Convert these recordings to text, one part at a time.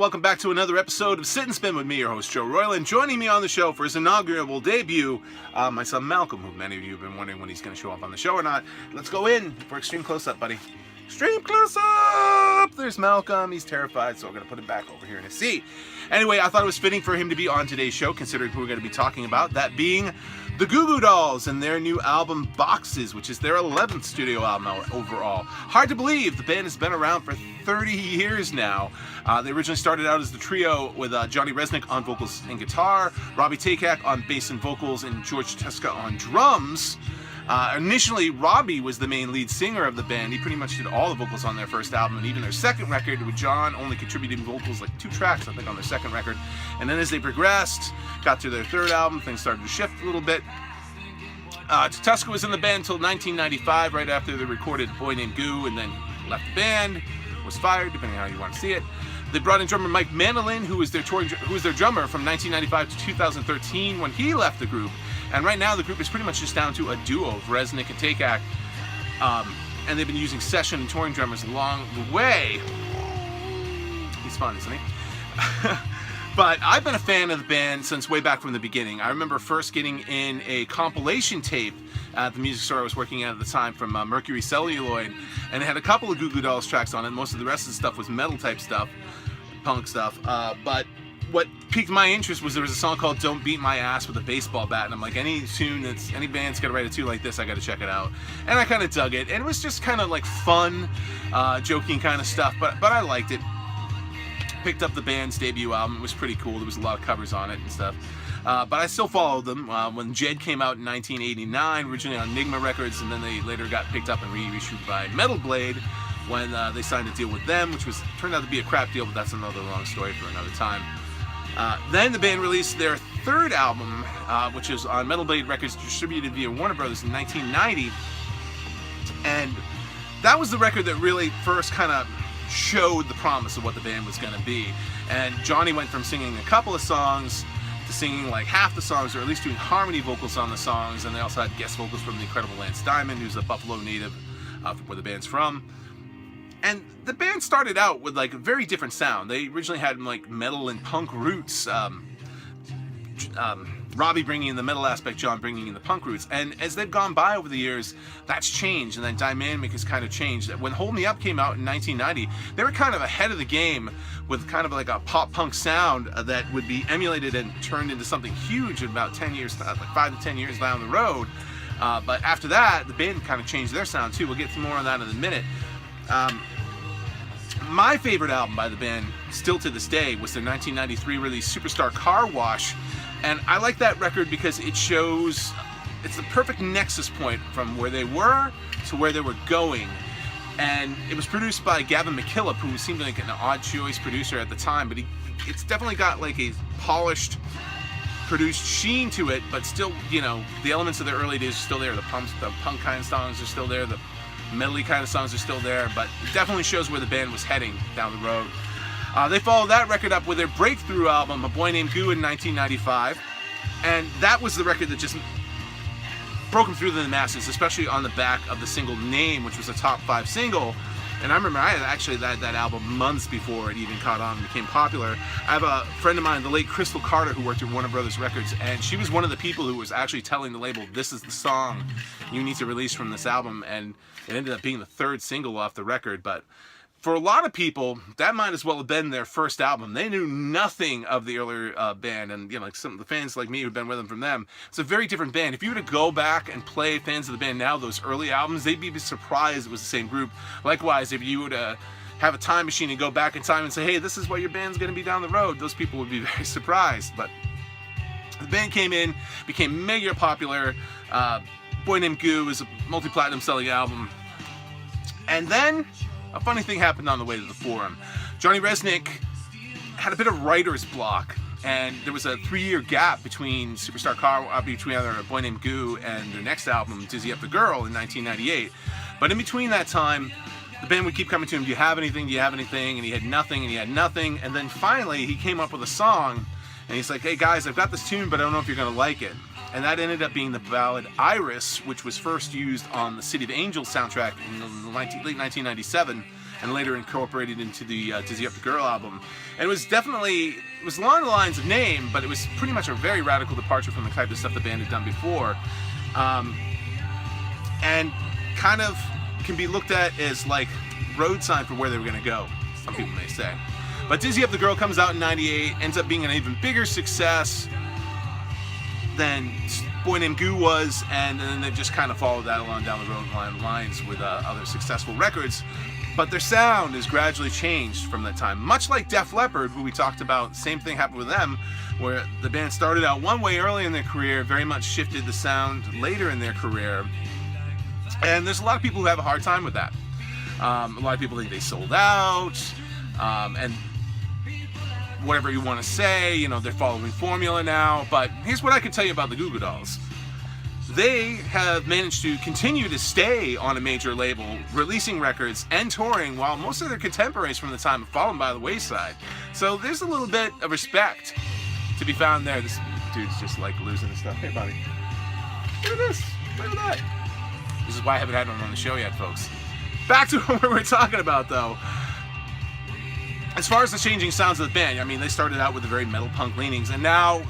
welcome back to another episode of Sit and Spin with me, your host, Joe Royal, and joining me on the show for his inaugural debut, my son Malcolm, who many of you have been wondering when he's going to show up on the show or not. Let's go in for Extreme Close-Up, buddy. Extreme Close-Up! There's Malcolm. He's terrified, so we're going to put him back over here in his seat. Anyway, I thought it was fitting for him to be on today's show, considering who we're going to be talking about, that being the Goo Goo Dolls and their new album, Boxes, which is their 11th studio album overall. Hard to believe, the band has been around for 30 years now. They originally started out as the trio with Johnny Resnick on vocals and guitar, Robbie Takak on bass and vocals, and George Teska on drums. Initially, Robbie was the main lead singer of the band. He pretty much did all the vocals on their first album, and even their second record, with John only contributing vocals, like 2 tracks, I think, on their second record. And then as they progressed, got to their third album, things started to shift a little bit. Teska was in the band until 1995, right after they recorded A Boy Named Goo, and then left the band, was fired, depending on how you want to see it. They brought in drummer Mike Mandolin, who was their drummer from 1995 to 2013 when he left the group. And right now the group is pretty much just down to a duo of Resnick and Takak. And they've been using session and touring drummers along the way. He's fun, isn't he? But I've been a fan of the band since way back from the beginning. I remember first getting in a compilation tape at the music store I was working at the time from Mercury Celluloid, and it had a couple of Goo Goo Dolls tracks on it. Most of the rest of the stuff was metal type stuff, punk stuff. But what piqued my interest was there was a song called Don't Beat My Ass with a Baseball Bat, and I'm like, any band's got to write a tune like this, I got to check it out. And I kind of dug it, and it was just kind of like fun, joking kind of stuff, but I liked it. Picked up the band's debut album. It was pretty cool. There was a lot of covers on it and stuff. But I still followed them. When Jed came out in 1989, originally on Enigma Records, and then they later got picked up and reissued by Metal Blade when they signed a deal with them, which turned out to be a crap deal, but that's another long story for another time. Then the band released their third album, which is on Metal Blade Records, distributed via Warner Brothers in 1990. And that was the record that really first kind of showed the promise of what the band was going to be. And Johnny went from singing a couple of songs to singing like half the songs, or at least doing harmony vocals on the songs. And they also had guest vocals from the incredible Lance Diamond, who's a Buffalo native from where the band's from. And the band started out with like a very different sound. They originally had like metal and punk roots. Robbie bringing in the metal aspect, John bringing in the punk roots. And as they've gone by over the years, that's changed, and that dynamic has kind of changed. When Hold Me Up came out in 1990, they were kind of ahead of the game with kind of like a pop-punk sound that would be emulated and turned into something huge in about 10 years, like 5 to 10 years down the road. But after that, the band kind of changed their sound too. We'll get more on that in a minute. My favorite album by the band, still to this day, was their 1993 release, Superstar Car Wash. And I like that record because it shows, it's the perfect nexus point from where they were to where they were going. And it was produced by Gavin McKillop, who seemed like an odd choice producer at the time, but it's definitely got like a polished, produced sheen to it, but still, you know, the elements of the early days are still there. The punk kind of songs are still there, the medley kind of songs are still there, but it definitely shows where the band was heading down the road. They followed that record up with their breakthrough album, A Boy Named Goo, in 1995, and that was the record that just broke them through to the masses, especially on the back of the single Name, which was a top 5 single. And I remember I had actually that album months before it even caught on and became popular. I have a friend of mine, the late Crystal Carter, who worked at Warner Brothers Records, and she was one of the people who was actually telling the label, this is the song you need to release from this album, and it ended up being the 3rd single off the record. But for a lot of people, that might as well have been their first album. They knew nothing of the earlier band, and you know, like some of the fans like me who've been with them from them, it's a very different band. If you were to go back and play fans of the band now, those early albums, they'd be surprised it was the same group. Likewise, if you were to have a time machine and go back in time and say, hey, this is what your band's going to be down the road, those people would be very surprised. But the band came in, became mega popular. Boy Named Goo is a multi-platinum selling album. And then a funny thing happened on the way to the Forum. Johnny Resnick had a bit of writer's block, and there was a 3-year gap between between either A Boy Named Goo and their next album, Dizzy Up the Girl, in 1998. But in between that time, the band would keep coming to him, do you have anything, do you have anything? And he had nothing, and he had nothing. And then finally, he came up with a song, and he's like, hey guys, I've got this tune, but I don't know if you're gonna like it. And that ended up being the ballad Iris, which was first used on the City of Angels soundtrack in late 1997. and later incorporated into the Dizzy Up the Girl album. And it was along the lines of Name, but it was pretty much a very radical departure from the type of stuff the band had done before, and kind of can be looked at as like road sign for where they were going to go, some people may say. But Dizzy Up the Girl comes out in '98, ends up being an even bigger success than Boy Named Goo was, and then they just kind of followed that along down the road lines with other successful records. But their sound has gradually changed from that time. Much like Def Leppard, who we talked about, same thing happened with them, where the band started out one way early in their career, very much shifted the sound later in their career. And there's a lot of people who have a hard time with that. A lot of people think they sold out, and whatever you want to say, you know, they're following formula now. But here's what I can tell you about the Goo Goo Dolls. They have managed to continue to stay on a major label, releasing records and touring, while most of their contemporaries from the time have fallen by the wayside. So there's a little bit of respect to be found there. This dude's just like losing his stuff. Hey, buddy. Look at this. Look at that. This is why I haven't had one on the show yet, folks. Back to what we're talking about, though. As far as the changing sounds of the band, I mean, they started out with the very metal punk leanings, and now,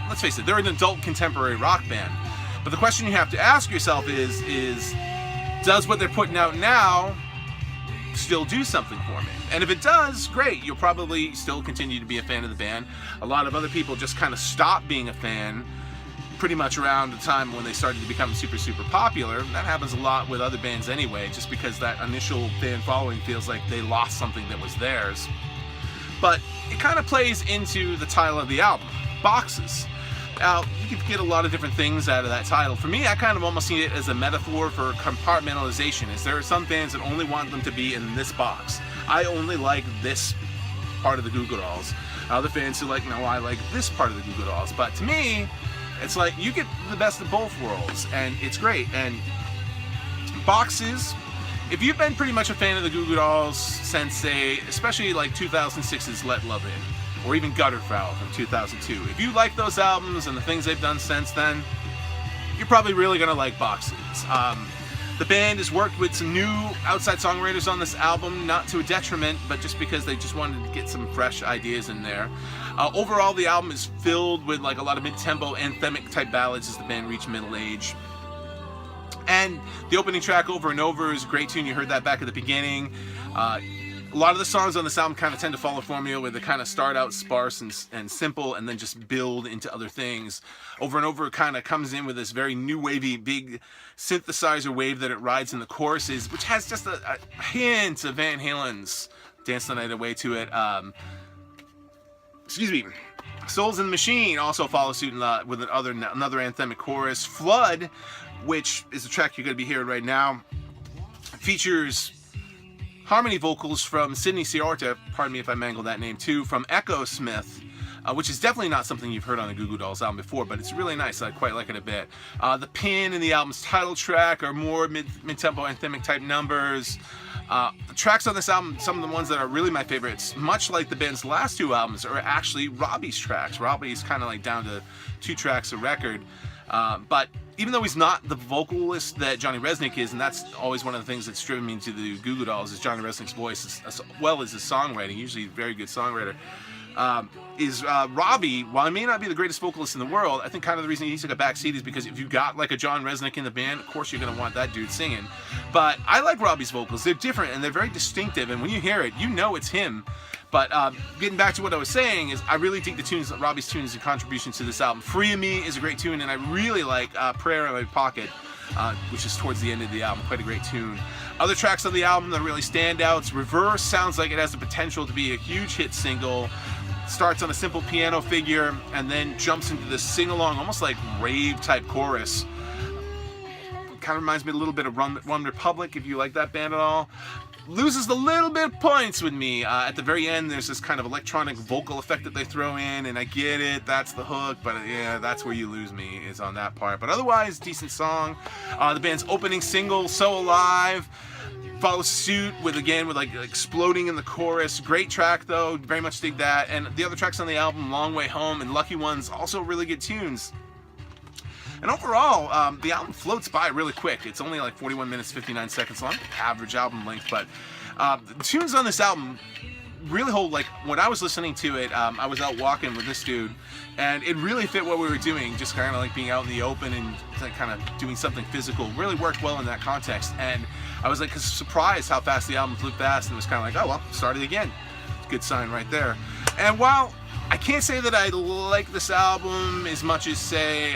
let's face it, they're an adult contemporary rock band. But the question you have to ask yourself is does what they're putting out now still do something for me? And if it does, great, you'll probably still continue to be a fan of the band. A lot of other people just kind of stopped being a fan pretty much around the time when they started to become super, super popular. That happens a lot with other bands anyway, just because that initial fan following feels like they lost something that was theirs. But it kind of plays into the title of the album, Boxes. Now, you can get a lot of different things out of that title. For me, I kind of almost see it as a metaphor for compartmentalization. Is there are some fans that only want them to be in this box. I only like this part of the Goo Goo Dolls. Other fans who like, no, I like this part of the Goo Goo Dolls. But to me, it's like you get the best of both worlds, and it's great. And Boxes, if you've been pretty much a fan of the Goo Goo Dolls since, say, especially like 2006's Let Love In, or even Gutterfowl from 2002. If you like those albums and the things they've done since then, you're probably really going to like Boxes. The band has worked with some new outside songwriters on this album, not to a detriment, but just because they just wanted to get some fresh ideas in there. Overall, the album is filled with like a lot of mid-tempo, anthemic type ballads as the band reached middle age. And the opening track, Over and Over, is a great tune. You heard that back at the beginning. A lot of the songs on this album kind of tend to follow a formula where they kind of start out sparse and simple and then just build into other things. Over and Over kind of comes in with this very new wavy, big synthesizer wave that it rides in the choruses, which has just a hint of Van Halen's Dance the Night Away to it. Souls in the Machine also follows suit with another anthemic chorus. Flood, which is the track you're going to be hearing right now, features harmony vocals from Sydney Ciorta, pardon me if I mangle that name too, from Echo Smith, which is definitely not something you've heard on the Goo Goo Dolls album before, but it's really nice. I quite like it a bit. The pin in the album's title track are more mid-tempo anthemic type numbers. The tracks on this album, some of the ones that are really my favorites, much like the band's last two albums, are actually Robbie's tracks. Robbie's kind of like down to 2 tracks a record. But even though he's not the vocalist that Johnny Resnick is, and that's always one of the things that's driven me into the Goo Goo Dolls, is Johnny Resnick's voice, as well as his songwriting, usually a very good songwriter, Robbie, while he may not be the greatest vocalist in the world, I think kind of the reason he took a back seat is because if you got like a John Resnick in the band, of course you're going to want that dude singing. But I like Robbie's vocals. They're different and they're very distinctive, and when you hear it, you know it's him. But getting back to what I was saying is I really think the tunes, Robbie's tunes and contributions to this album. Free of Me is a great tune, and I really like Prayer in My Pocket, which is towards the end of the album. Quite a great tune. Other tracks on the album that are really standouts. Reverse sounds like it has the potential to be a huge hit single. Starts on a simple piano figure and then jumps into this sing-along, almost like rave-type chorus. Kind of reminds me a little bit of One Republic, if you like that band at all. Loses a little bit of points with me. At the very end, there's this kind of electronic vocal effect that they throw in, and I get it, that's the hook, but yeah, that's where you lose me, is on that part. But otherwise, decent song. The band's opening single, So Alive, follows suit with like exploding in the chorus. Great track though, very much dig that. And the other tracks on the album, Long Way Home and Lucky Ones, also really good tunes. And overall, the album floats by really quick. It's only like 41 minutes, 59 seconds long, average album length, but the tunes on this album really hold, like, when I was listening to it, I was out walking with this dude, and it really fit what we were doing, just kind of like being out in the open and kind of doing something physical. Really worked well in that context, and I was like surprised how fast the album flew past, and it was kind of like, oh well, started again. Good sign right there. And while I can't say that I like this album as much as, say,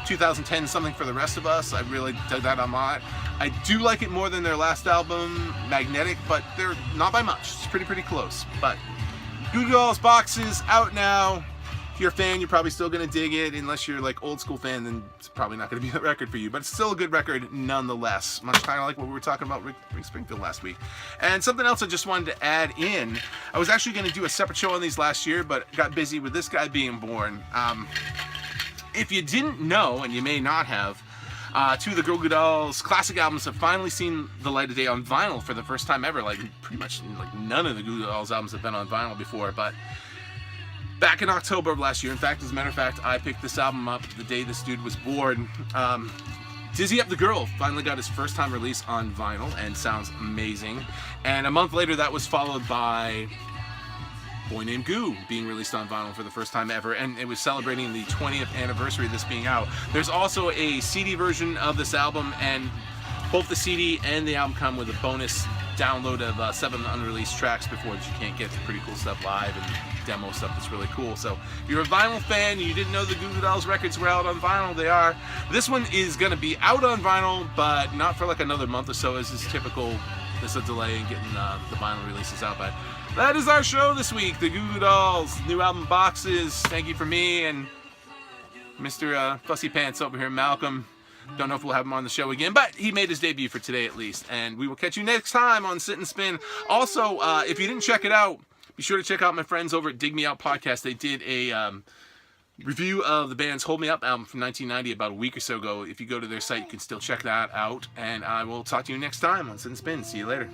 2010 Something for the Rest of Us, I really dug that a lot. I do like it more than their last album, Magnetic, but they're not by much. It's pretty close. But Goo Goo Dolls Boxes out now. If you're a fan, you're probably still going to dig it. Unless you're like old school fan, then it's probably not going to be the record for you. But it's still a good record nonetheless. Much kind of like what we were talking about Rick Springfield last week. And something else I just wanted to add in. I was actually going to do a separate show on these last year, but got busy with this guy being born. If you didn't know, and you may not have, two of the Goo Goo Dolls classic albums have finally seen the light of day on vinyl for the first time ever. Like, pretty much like none of the Goo Goo Dolls albums have been on vinyl before, but back in October of last year, in fact, as a matter of fact, I picked this album up the day this dude was born. Dizzy Up the Girl finally got his first time release on vinyl and sounds amazing. And a month later, that was followed by Boy Named Goo being released on vinyl for the first time ever, and it was celebrating the 20th anniversary of this being out. There's also a CD version of this album, and both the CD and the album come with a bonus download of 7 unreleased tracks before that you can't get. Pretty cool stuff live and demo stuff that's really cool. So if you're a vinyl fan and you didn't know the Goo Goo Dolls records were out on vinyl, they are. This one is going to be out on vinyl, but not for like another month or so, as is typical. There's a delay in getting the vinyl releases out, but that is our show this week. The Goo Goo Dolls new album Boxes. Thank you for me and Mr. Fussy Pants over here, Malcolm. Don't know if we'll have him on the show again, but he made his debut for today at least. And we will catch you next time on Sit and Spin. Also, if you didn't check it out, be sure to check out my friends over at Dig Me Out Podcast. They did a review of the band's Hold Me Up album from 1990 about a week or so ago. If you go to their site, you can still check that out. And I will talk to you next time on Sit and Spin. See you later.